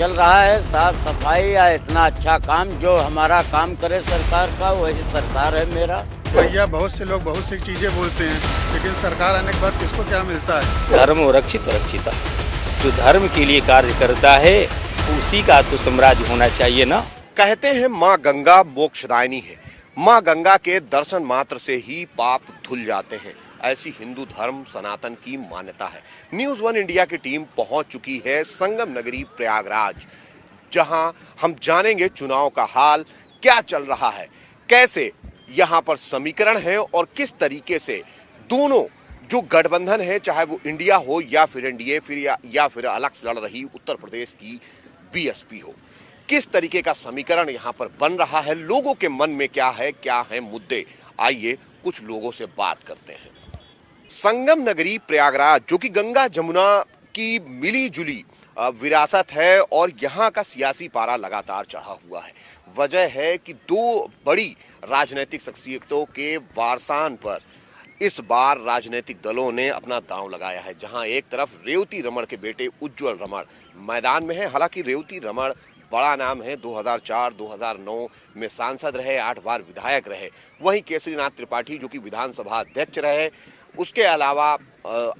चल रहा है साफ सफाई या इतना अच्छा काम जो हमारा काम करे सरकार का, वही सरकार है मेरा। भैया बहुत से लोग बहुत सी चीजें बोलते हैं, लेकिन सरकार आने के बाद किसको क्या मिलता है? धर्म रक्षित रक्षिता, जो धर्म के लिए कार्य करता है उसी का तो साम्राज्य होना चाहिए ना। कहते हैं माँ गंगा मोक्षदायिनी है। माँ गंगा के दर्शन मात्र से ही पाप धुल जाते हैं, ऐसी हिंदू धर्म सनातन की मान्यता है। न्यूज़ वन इंडिया की टीम पहुंच चुकी है संगम नगरी प्रयागराज, जहां हम जानेंगे चुनाव का हाल क्या चल रहा है, कैसे यहां पर समीकरण है और किस तरीके से दोनों जो गठबंधन है, चाहे वो इंडिया हो या फिर एनडीए या फिर अलग से लड़ रही उत्तर प्रदेश की बीएसपी हो, किस तरीके का समीकरण यहां पर बन रहा है, लोगों के मन में क्या है मुद्दे। आइए कुछ लोगों से बात करते हैं। संगम नगरी प्रयागराज जो कि गंगा जमुना की मिली जुली विरासत है और यहाँ का सियासी पारा लगातार चढ़ा हुआ है। वजह है कि दो बड़ी राजनीतिक शख्सियतों के वारसान पर इस बार राजनीतिक दलों ने अपना दांव लगाया है। जहां एक तरफ रेवती रमण के बेटे उज्जवल रमण मैदान में है। हालांकि रेवती रमण बड़ा नाम है, 2004-2009 में सांसद रहे, 8 बार विधायक रहे। वहीं केसरीनाथ त्रिपाठी जो कि विधानसभा अध्यक्ष रहे। उसके अलावा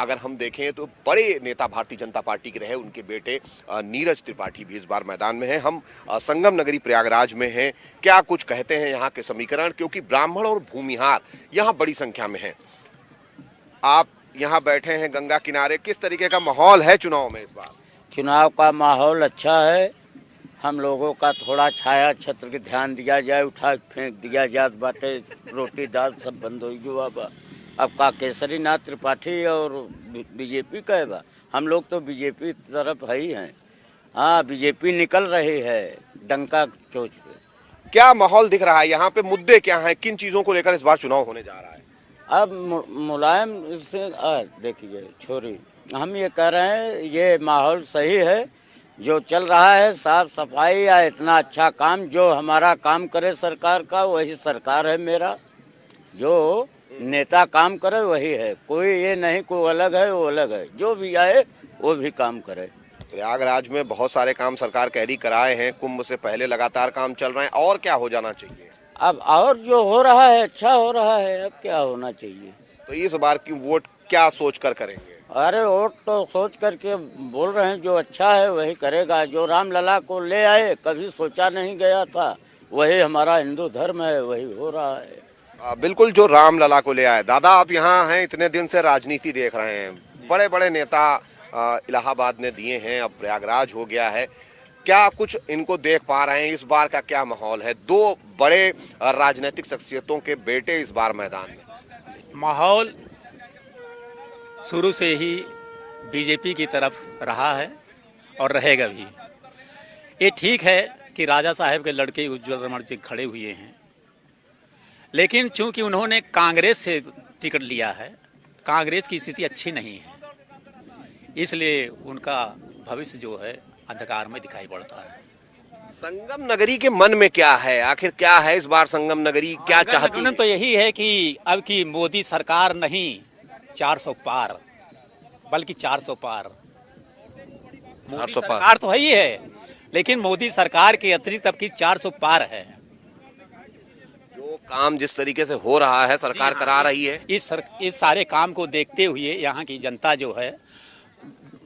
अगर हम देखें तो बड़े नेता भारतीय जनता पार्टी के रहे, उनके बेटे नीरज त्रिपाठी भी इस बार मैदान में हैं। हम संगम नगरी प्रयागराज में हैं। क्या कुछ कहते हैं यहाँ के समीकरण, क्योंकि ब्राह्मण और भूमिहार यहाँ बड़ी संख्या में हैं। आप यहाँ बैठे हैं गंगा किनारे, किस तरीके का माहौल है चुनाव में इस बार? चुनाव का माहौल अच्छा है। हम लोगों का थोड़ा छाया छत्र के ध्यान दिया जाए, उठा फेंक दिया जात बाटे, रोटी दाल सब बंद हो गया बा। अब का केसरीनाथ त्रिपाठी और बीजेपी का बा, हम लोग तो बीजेपी तरफ है ही हैं। हाँ, बीजेपी निकल रही है डंका चोच पे। क्या माहौल दिख रहा है यहाँ पे, मुद्दे क्या हैं, किन चीजों को लेकर इस बार चुनाव होने जा रहा है? अब मुलायम से देखिए छोरी, हम ये कह रहे हैं ये माहौल सही है जो चल रहा है साफ सफाई या इतना अच्छा काम जो हमारा काम करे सरकार का, वही सरकार है मेरा। जो नेता काम करे वही है, कोई ये नहीं कोई अलग है वो अलग है, जो भी आए वो भी काम करे। प्रयागराज में बहुत सारे काम सरकार कह रही कराए हैं, कुंभ से पहले लगातार काम चल रहे हैं, और क्या हो जाना चाहिए? अब और जो हो रहा है अच्छा हो रहा है, अब क्या होना चाहिए? तो इस बार की वोट क्या सोच कर करेंगे? अरे वोट तो सोच करके बोल रहे हैं, जो अच्छा है वही करेगा। जो रामलला को ले आए, कभी सोचा नहीं गया था, वही हमारा हिंदू धर्म है, वही हो रहा है। बिल्कुल, जो रामलला को ले आए। दादा, आप यहाँ हैं, इतने दिन से राजनीति देख रहे हैं, बड़े बड़े नेता इलाहाबाद ने दिए हैं, अब प्रयागराज हो गया है, क्या कुछ इनको देख पा रहे हैं? इस बार का क्या माहौल है? दो बड़े राजनीतिक शख्सियतों के बेटे इस बार मैदान में। माहौल शुरू से ही बीजेपी की तरफ रहा है और रहेगा भी। ये ठीक है कि राजा साहब के लड़के उज्जवल रमण जी खड़े हुए हैं, लेकिन चूंकि उन्होंने कांग्रेस से टिकट लिया है, कांग्रेस की स्थिति अच्छी नहीं है, इसलिए उनका भविष्य जो है अंधकार में दिखाई पड़ता है। संगम नगरी के मन में क्या है, आखिर क्या है इस बार संगम नगरी क्या चाहती है? तो यही है कि अब की मोदी सरकार नहीं 400 पार, बल्कि 400 पार। मोदी सरकार तो है ही है, लेकिन मोदी सरकार के अतिरिक्त अब की 400 पार है। जो काम जिस तरीके से हो रहा है सरकार करा रही है, इस सारे काम को देखते हुए यहाँ की जनता जो है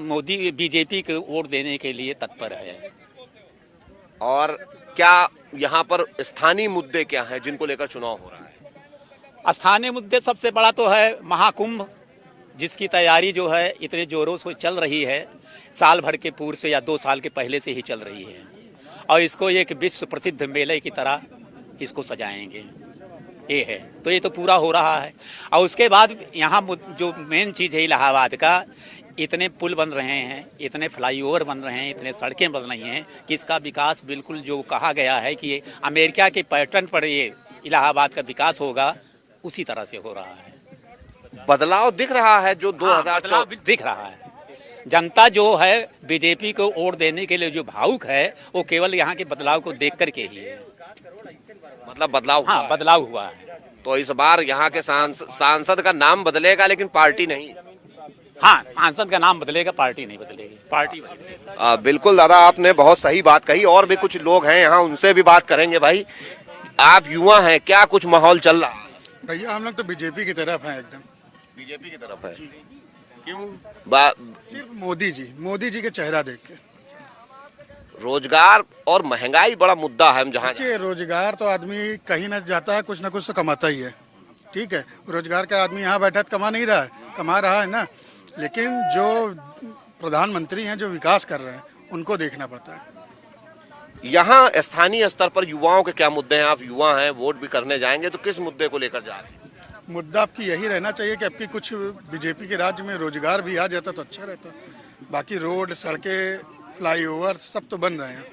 मोदी बीजेपी को वोट देने के लिए तत्पर है। और क्या यहाँ पर स्थानीय मुद्दे क्या हैं जिनको लेकर चुनाव हो रहा है? स्थानीय मुद्दे सबसे बड़ा तो है महाकुंभ, जिसकी तैयारी जो है इतने जोरों से चल रही है, साल भर के पूर्व से या 2 साल के पहले से ही चल रही है, और इसको एक विश्व प्रसिद्ध मेले की तरह इसको सजाएंगे, ये है। तो ये तो पूरा हो रहा है। और उसके बाद यहाँ जो मेन चीज़ है इलाहाबाद का, इतने पुल बन रहे हैं, इतने फ्लाईओवर बन रहे हैं, इतने सड़कें बन रही हैं कि इसका विकास बिल्कुल जो कहा गया है कि अमेरिका के पैटर्न पर ये इलाहाबाद का विकास होगा, उसी तरह से हो रहा है। बदलाव दिख रहा है जो 2014 दिख रहा है। जनता जो है बीजेपी को वोट देने के लिए जो भावुक है, वो केवल यहाँ के बदलाव को देख करके ही है। मतलब बदलाव, हाँ, बदलाव हुआ है। तो इस बार यहाँ के सांसद का नाम बदलेगा लेकिन पार्टी नहीं। हाँ, सांसद का नाम बदलेगा, पार्टी नहीं बदलेगी, पार्टी बदलेगी। बिल्कुल दादा, आपने बहुत सही बात कही। और भी कुछ लोग हैं यहाँ, उनसे भी बात करेंगे। भाई, आप युवा हैं, क्या कुछ माहौल चल रहा है? भैया हम लोग तो बीजेपी की तरफ हैं एकदम। बीजेपी की तरफ है? क्यों? सिर्फ मोदी जी के चेहरा देख के। रोजगार और महंगाई बड़ा मुद्दा है। हम जहाँ देखिए, रोजगार तो आदमी कहीं ना जाता है, कुछ ना कुछ तो कमाता ही है। ठीक है, रोजगार का आदमी यहाँ बैठा तो कमा नहीं रहा है, कमा रहा है ना, लेकिन जो प्रधानमंत्री हैं जो विकास कर रहे हैं उनको देखना पड़ता है। यहाँ स्थानीय स्तर पर युवाओं के क्या मुद्दे हैं? आप युवा हैं, वोट भी करने जाएंगे, तो किस मुद्दे को लेकर जा रहे हैं? मुद्दा आपकी यही रहना चाहिए कि आपकी कुछ बीजेपी के राज्य में रोजगार भी आ जाता तो अच्छा रहता। बाकी रोड, सड़कें, फ्लाईओवर सब तो बन रहे हैं,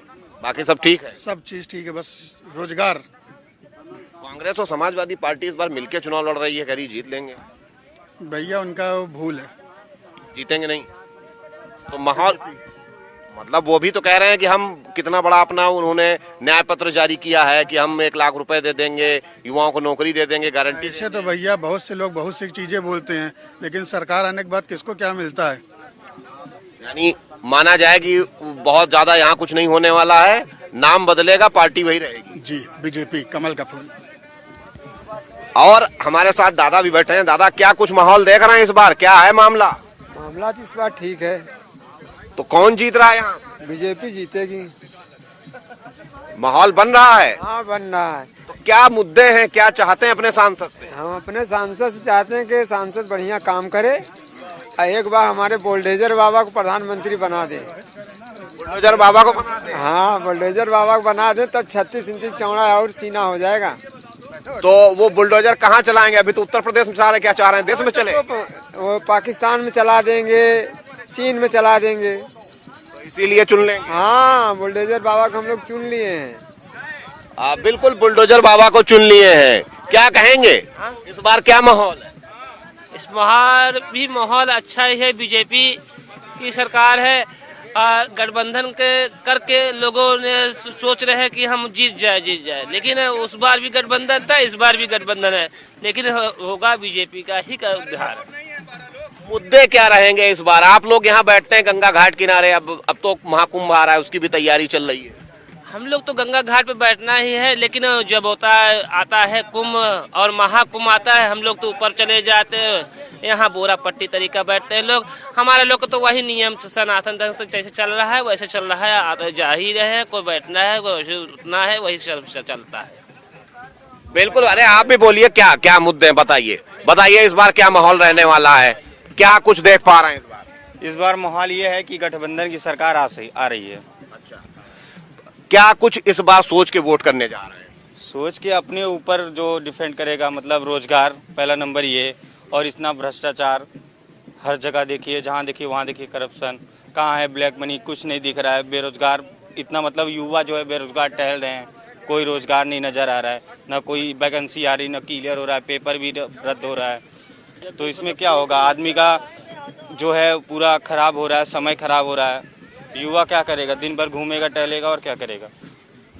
बाकी सब ठीक है? सब चीज ठीक है, बस रोजगार। कांग्रेस और समाजवादी पार्टी इस बार मिलकर चुनाव लड़ रही है, कह रही जीत लेंगे। भैया उनका भूल है। जीतेंगे नहीं तो माहौल, मतलब वो भी तो कह रहे हैं कि हम कितना बड़ा अपना, उन्होंने न्याय पत्र जारी किया है कि हम 1 लाख रुपए दे देंगे, युवाओं को नौकरी दे देंगे, गारंटी। ऐसे तो भैया बहुत से लोग बहुत सी चीजें बोलते हैं, लेकिन सरकार आने के बाद किसको क्या मिलता है? यानी माना जाए कि बहुत ज्यादा यहाँ कुछ नहीं होने वाला है, नाम बदलेगा, पार्टी वही रहेगी। जी, बीजेपी, कमल का फूल। और हमारे साथ दादा भी बैठे हैं। दादा, क्या कुछ माहौल देख रहे हैं इस बार? क्या है मामला? मामला तो इस बार ठीक है, तो कौन जीत रहा है यहाँ? बीजेपी जीतेगी। माहौल बन रहा है? हाँ, बन रहा है। तो क्या मुद्दे हैं, क्या चाहते हैं अपने सांसद से? हम अपने सांसद से चाहते हैं कि सांसद बढ़िया काम करे और एक बार हमारे बुलडोजर बाबा को प्रधानमंत्री बना दे। बुलडोजर बाबा को बना दे? हाँ, बुलडोजर बाबा को बना दे तो 36 इंच चौड़ा और सीना हो जाएगा। तो वो बुलडोजर कहाँ चलाएंगे? अभी तो उत्तर प्रदेश में चला रहे, क्या चाह रहे हैं देश में चले? वो पाकिस्तान में चला देंगे, चीन में चला देंगे, तो इसीलिए चुन लेंगे। हाँ, बुलडोजर बाबा को हम लोग चुन लिए हैं। बिल्कुल, बुलडोजर बाबा को चुन लिए हैं। क्या कहेंगे इस बार, क्या माहौल है? इस बार भी माहौल अच्छा ही है। बीजेपी की सरकार है, गठबंधन के करके लोगों ने सोच रहे हैं कि हम जीत जाए, लेकिन उस बार भी गठबंधन था, इस बार भी गठबंधन है, लेकिन होगा बीजेपी का ही उद्धार। मुद्दे क्या रहेंगे इस बार? आप लोग यहाँ बैठते हैं गंगा घाट किनारे, अब तो महाकुंभ आ रहा है, उसकी भी तैयारी चल रही है। हम लोग तो गंगा घाट पे बैठना ही है, लेकिन जब आता है कुंभ और महाकुंभ आता है, हम लोग तो ऊपर चले जाते हैं, यहाँ बोरा पट्टी तरीका बैठते हैं लोग। हमारे लोग को तो वही नियम सनातन ढंग से जैसे चल रहा है वैसे चल रहा है, आते जा ही रहे हैं, कोई बैठना है, कोई उठना है, वही चलता है। बिल्कुल। अरे आप भी बोलिए, क्या क्या मुद्दे हैं, बताइए इस बार क्या माहौल रहने वाला है, क्या कुछ देख पा रहे हैं इस बार? इस बार माहौल ये है कि गठबंधन की सरकार आ रही है। क्या कुछ इस बार सोच के वोट करने जा रहे हैं? सोच के अपने ऊपर जो डिफेंड करेगा, मतलब रोजगार पहला नंबर ये, और इतना भ्रष्टाचार हर जगह देखिए, जहाँ देखिए वहाँ देखिए करप्शन, कहाँ है ब्लैक मनी, कुछ नहीं दिख रहा है। बेरोजगार इतना, मतलब युवा जो है बेरोजगार टहल रहे हैं, कोई रोजगार नहीं नज़र आ रहा है, ना कोई वैकेंसी आ रही, ना क्लियर हो रहा है, पेपर भी रद्द हो रहा है। तो इसमें क्या होगा, आदमी का जो है पूरा खराब हो रहा है, समय खराब हो रहा है। युवा क्या करेगा, दिन भर घूमेगा टहलेगा और क्या करेगा।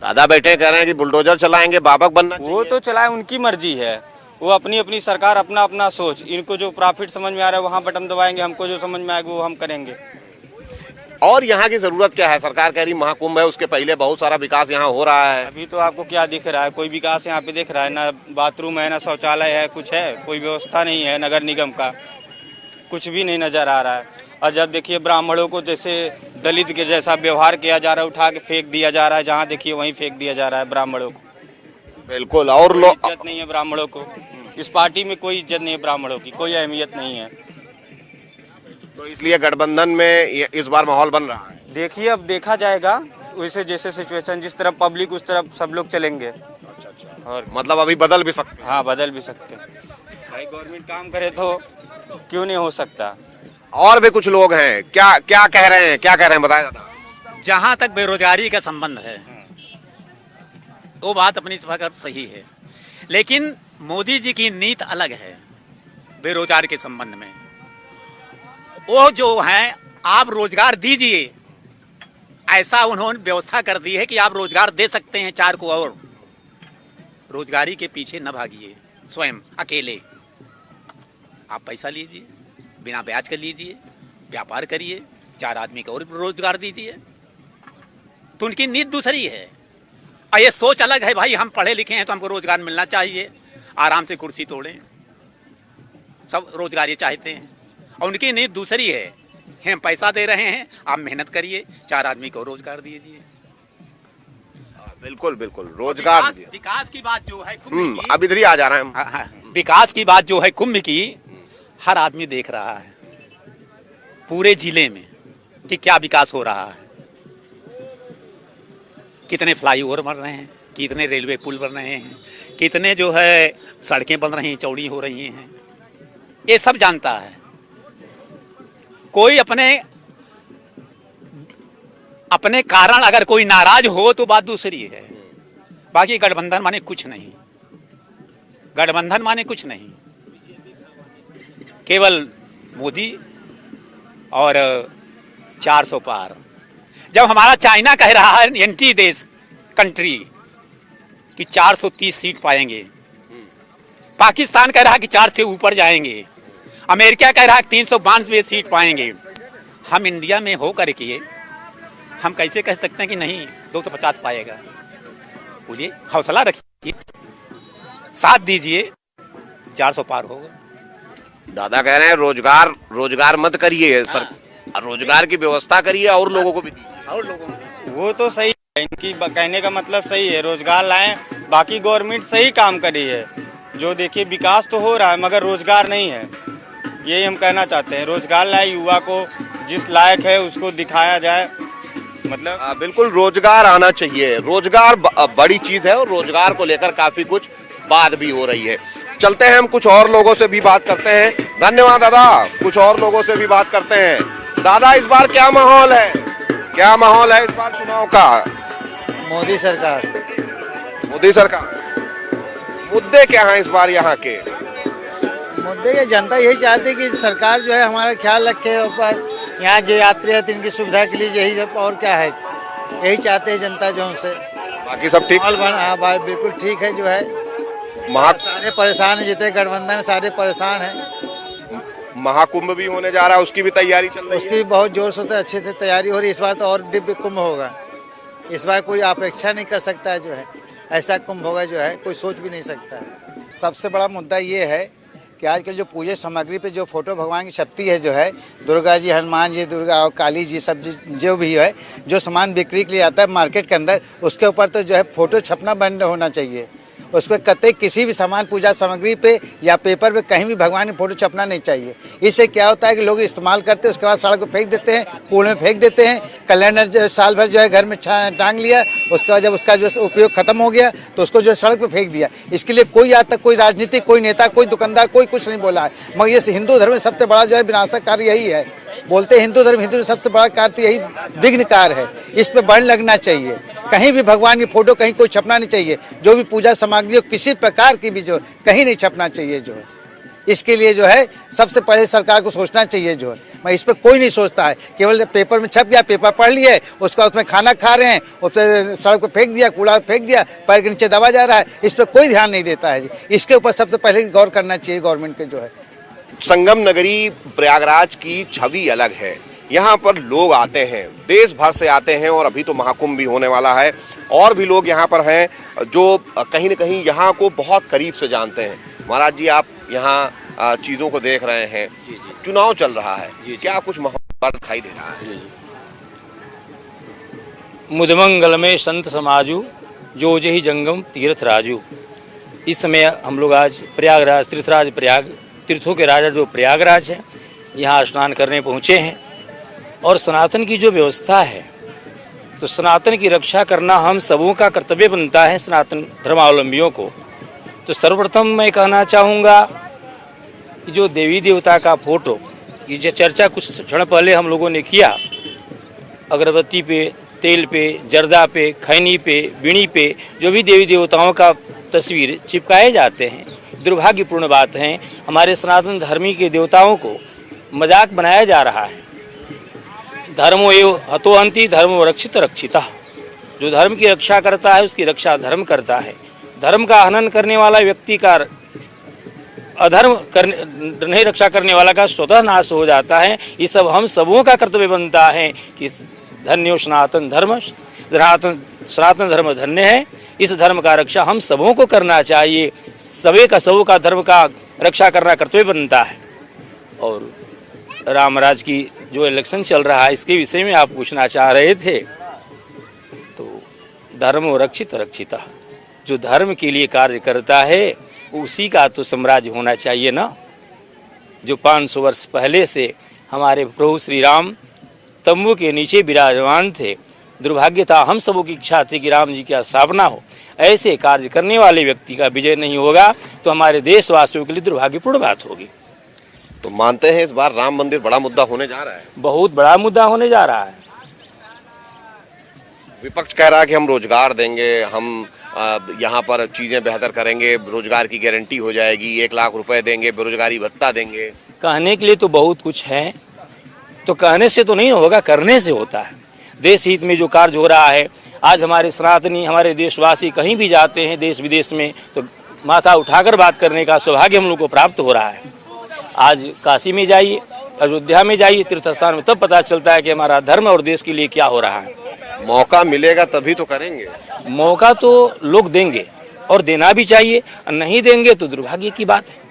दादा बैठे कह रहे हैं कि बुलडोजर चलाएंगे, बाबा बनना। वो तो चलाए, उनकी मर्जी है, वो अपनी अपनी सरकार, अपना अपना सोच। इनको जो प्रॉफिट समझ में आ रहा है वहाँ बटन दबाएंगे, हमको जो समझ में आएगा वो हम करेंगे। और यहाँ की जरूरत क्या है? सरकार कह रही महाकुंभ है, उसके पहले बहुत सारा विकास यहाँ हो रहा है। अभी तो आपको क्या दिख रहा है, कोई विकास यहाँ पे दिख रहा है? ना बाथरूम है, ना शौचालय है, कुछ है, कोई व्यवस्था नहीं है नगर निगम का, कुछ भी नहीं नजर आ रहा है। और जब देखिए ब्राह्मणों को जैसे दलित के जैसा व्यवहार किया जा रहा है, उठा के फेंक दिया जा रहा है, जहाँ देखिए वहीं फेंक दिया जा रहा है ब्राह्मणों को। बिल्कुल। और लोग, इज्जत नहीं है ब्राह्मणों को, इस पार्टी में कोई इज्जत नहीं है ब्राह्मणों की, कोई अहमियत नहीं है। तो इसलिए गठबंधन में इस बार माहौल बन रहा है। देखिए अब देखा जाएगा, वैसे जैसे सिचुएशन, जिस तरफ पब्लिक उस तरफ सब लोग चलेंगे। और मतलब अभी बदल भी सकते हैं। हाँ, बदल भी सकते हैं भाई, गवर्नमेंट काम करे तो क्यों नहीं हो सकता। और भी कुछ लोग हैं, क्या क्या कह रहे हैं, बताया जाता? जहाँ तक बेरोजगारी का संबंध है वो बात अपनी जगह सही है, लेकिन मोदी जी की नीति अलग है बेरोजगार के संबंध में। वो जो है, आप रोजगार दीजिए, ऐसा उन्होंने व्यवस्था कर दी है कि आप रोजगार दे सकते हैं 4 को, और रोजगारी के पीछे न भागिए स्वयं अकेले, आप पैसा लीजिए, बिना ब्याज कर लीजिए, व्यापार करिए, 4 आदमी को और रोजगार दीजिए। तो उनकी नीति दूसरी है और ये सोच अलग है। भाई हम पढ़े लिखे हैं तो हमको रोजगार मिलना चाहिए, आराम से कुर्सी तोड़ें, सब रोजगार ये चाहते हैं। और उनकी नीति दूसरी है, हम पैसा दे रहे हैं, आप मेहनत करिए, 4 आदमी को रोजगार दीजिए। बिल्कुल बिल्कुल, रोजगार विकास की बात जो है कुंभ की, अब इधर ही आ जा रहे हैं हम। हाँ, विकास की बात जो है कुंभ की, हर आदमी देख रहा है पूरे जिले में कि क्या विकास हो रहा है। कितने फ्लाईओवर बन रहे हैं, कितने रेलवे पुल बन रहे हैं, कितने जो है सड़कें बन रही हैं, चौड़ी हो रही हैं, ये सब जानता है। कोई अपने कारण अगर कोई नाराज हो तो बात दूसरी है। बाकी गठबंधन माने कुछ नहीं, गठबंधन माने कुछ नहीं, केवल मोदी और 400 पार। जब हमारा चाइना कह रहा है, एंटी देश कंट्री, कि 430 सीट पाएंगे, पाकिस्तान कह रहा है कि 4 से ऊपर जाएंगे, अमेरिका कह रहा है 392 सीट पाएंगे, हम इंडिया में हो करके हम कैसे कह सकते हैं कि नहीं 250 पाएगा? बोलिए, हौसला रखिए, साथ दीजिए, 400 पार होगा। दादा कह रहे हैं रोजगार मत करिए, सर रोजगार की व्यवस्था करिए और लोगों को भी दीजिए। और लोगों को वो तो सही है, इनकी कहने का मतलब सही है, रोजगार लाएं। बाकी गवर्नमेंट सही काम कर रही है। जो देखिए विकास तो हो रहा है मगर रोजगार नहीं है, यही हम कहना चाहते हैं। रोजगार लाए, युवा को जिस लायक है उसको दिखाया जाए। मतलब बिल्कुल रोजगार आना चाहिए, रोजगार बड़ी चीज है और रोजगार को लेकर काफी कुछ बात भी हो रही है। चलते हैं, हम कुछ और लोगों से भी बात करते हैं। धन्यवाद दादा, कुछ और लोगों से भी बात करते हैं। दादा, इस बार क्या माहौल है, क्या माहौल है इस बार चुनाव का? मोदी सरकार। मोदी सरकार। मुद्दे क्या हैं इस बार यहाँ के? मुद्दे के जनता यही चाहती है कि सरकार जो है हमारा ख्याल रखे, ऊपर यहाँ जो यात्री है इनकी सुविधा के लिए, यही सब, और क्या है, यही चाहते हैं जनता जो उनसे। बाकी सब ठीक? हाँ भाई, बिल्कुल ठीक है। जो है सारे परेशान है, जितने गठबंधन सारे परेशान हैं। महाकुंभ भी होने जा रहा है, उसकी भी तैयारी चल रही है? उसकी भी बहुत जोर से अच्छे से तैयारी हो रही है। इस बार तो और दिव्य कुंभ होगा, इस बार कोई अपेक्षा नहीं कर सकता है। जो है ऐसा कुंभ होगा जो है कोई सोच भी नहीं सकता है। सबसे बड़ा मुद्दा ये है कि आजकल जो पूजा सामग्री पे जो फोटो भगवान की छपती है, जो है दुर्गा जी, हनुमान जी, दुर्गा और काली जी, सब जो भी है, जो सामान बिक्री के लिए आता है मार्केट के अंदर, उसके ऊपर तो जो है फोटो छपना बंद होना चाहिए। उस पर कतई किसी भी सामान पूजा सामग्री पे या पेपर पे कहीं भी भगवान की फोटो छपना नहीं चाहिए। इससे क्या होता है कि लोग इस्तेमाल करते हैं, उसके बाद सड़क पर फेंक देते हैं, कूड़े में फेंक देते हैं। कैलेंडर जो साल भर जो है घर में टांग लिया, उसके बाद जब उसका जो उपयोग खत्म हो गया तो उसको जो है सड़क पर फेंक दिया। इसके लिए कोई आज तक कोई राजनीतिक, कोई नेता, कोई दुकानदार, कोई कुछ नहीं बोला है। मगर ये हिंदू धर्म में सबसे बड़ा जो है विनाशक कार्य यही है। बोलते हिंदू धर्म सबसे बड़ा कार्य यही विघ्न कार्य है। इस पे बैन लगना चाहिए। कहीं भी भगवान की फोटो कहीं कोई छपना नहीं चाहिए। जो भी पूजा सामग्री किसी प्रकार की भी जो कहीं नहीं छपना चाहिए। जो है इसके लिए जो है सबसे पहले सरकार को सोचना चाहिए। जो है मैं इस पर कोई नहीं सोचता है, केवल पेपर में छप गया, पेपर पढ़ लिए, उसके बाद उसमें खाना खा रहे हैं, उससे सड़क पर फेंक दिया, कूड़ा फेंक दिया, पैर के नीचे दबा जा रहा है। इस पर कोई ध्यान नहीं देता है। इसके ऊपर सबसे पहले गौर करना चाहिए गवर्नमेंट के। जो है संगम नगरी प्रयागराज की छवि अलग है। यहाँ पर लोग आते हैं, देश भर से आते हैं और अभी तो महाकुंभ भी होने वाला है। और भी लोग यहाँ पर हैं जो कहीं न कहीं यहाँ को बहुत करीब से जानते हैं। महाराज जी, आप यहाँ चीज़ों को देख रहे हैं, चुनाव चल रहा है, क्या कुछ माहौल दिखाई दे रहा है? मुदमंगल में संत समाजू, जो जही जंगम तीर्थ राजू। इस समय हम लोग आज प्रयागराज, तीर्थराज प्रयाग, तीर्थों के राजा जो प्रयागराज है, यहाँ स्नान करने पहुँचे हैं। और सनातन की जो व्यवस्था है, तो सनातन की रक्षा करना हम सबों का कर्तव्य बनता है, सनातन धर्मावलंबियों को। तो सर्वप्रथम मैं कहना चाहूँगा कि जो देवी देवता का फोटो, ये जो चर्चा कुछ क्षण पहले हम लोगों ने किया, अगरबत्ती पे, तेल पे, जर्दा पे, खैनी पे, बीड़ी पे जो भी देवी देवताओं का तस्वीर चिपकाए जाते हैं, दुर्भाग्यपूर्ण बात है। हमारे सनातन धर्मी के देवताओं को मजाक बनाया जा रहा है। धर्मो एव हतोहंति धर्मो रक्षित रक्षिता। जो धर्म की रक्षा करता है उसकी रक्षा धर्म करता है। धर्म का हनन करने वाला व्यक्ति का अधर्म करने नहीं रक्षा करने वाला का स्वतः नाश हो जाता है। ये सब हम सबों का कर्तव्य बनता है कि धन्यो सनातन धर्म, सनातन धर्म धन्य है। इस धर्म का रक्षा हम सबों को करना चाहिए। सबों का धर्म का रक्षा करना कर्तव्य बनता है। और रामराज की जो इलेक्शन चल रहा है इसके विषय में आप पूछना चाह रहे थे, तो धर्म रक्षित रक्षिता, जो धर्म के लिए कार्य करता है उसी का तो साम्राज्य होना चाहिए ना। जो 500 वर्ष पहले से हमारे प्रभु श्री राम तंबू के नीचे विराजमान थे, दुर्भाग्य था, हम सबों की इच्छा थी कि राम जी की स्थापना हो। ऐसे कार्य करने वाले व्यक्ति का विजय नहीं होगा तो हमारे देशवासियों के लिए दुर्भाग्यपूर्ण बात होगी। तो मानते हैं इस बार राम मंदिर बड़ा मुद्दा होने जा रहा है? बहुत बड़ा मुद्दा होने जा रहा है। विपक्ष कह रहा है कि हम रोजगार देंगे, हम यहाँ पर चीजें बेहतर करेंगे, रोजगार की गारंटी हो जाएगी, 1 लाख रुपए देंगे, बेरोजगारी भत्ता देंगे। कहने के लिए तो बहुत कुछ है, तो कहने से तो नहीं होगा, करने से होता है। देश हित में जो कार्य हो रहा है, आज हमारे सनातनी, हमारे देशवासी कहीं भी जाते हैं देश विदेश में, तो माथा उठाकर बात करने का सौभाग्य हम लोग को प्राप्त हो रहा है। आज काशी में जाइए, अयोध्या में जाइए, तीर्थ स्थान में, तब पता चलता है कि हमारा धर्म और देश के लिए क्या हो रहा है। मौका मिलेगा तभी तो करेंगे। मौका तो लोग देंगे और देना भी चाहिए, और नहीं देंगे तो दुर्भाग्य की बात है।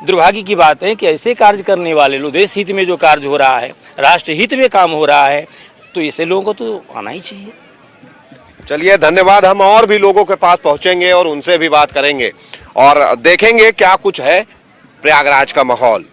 दुर्भाग्य की बात है कि ऐसे कार्य करने वाले लोग, देश हित में जो कार्य हो रहा है, राष्ट्र हित में काम हो रहा है, तो ऐसे लोगों को तो आना ही चाहिए। चलिए, धन्यवाद। हम और भी लोगों के पास पहुंचेंगे और उनसे भी बात करेंगे और देखेंगे क्या कुछ है प्रयागराज का माहौल।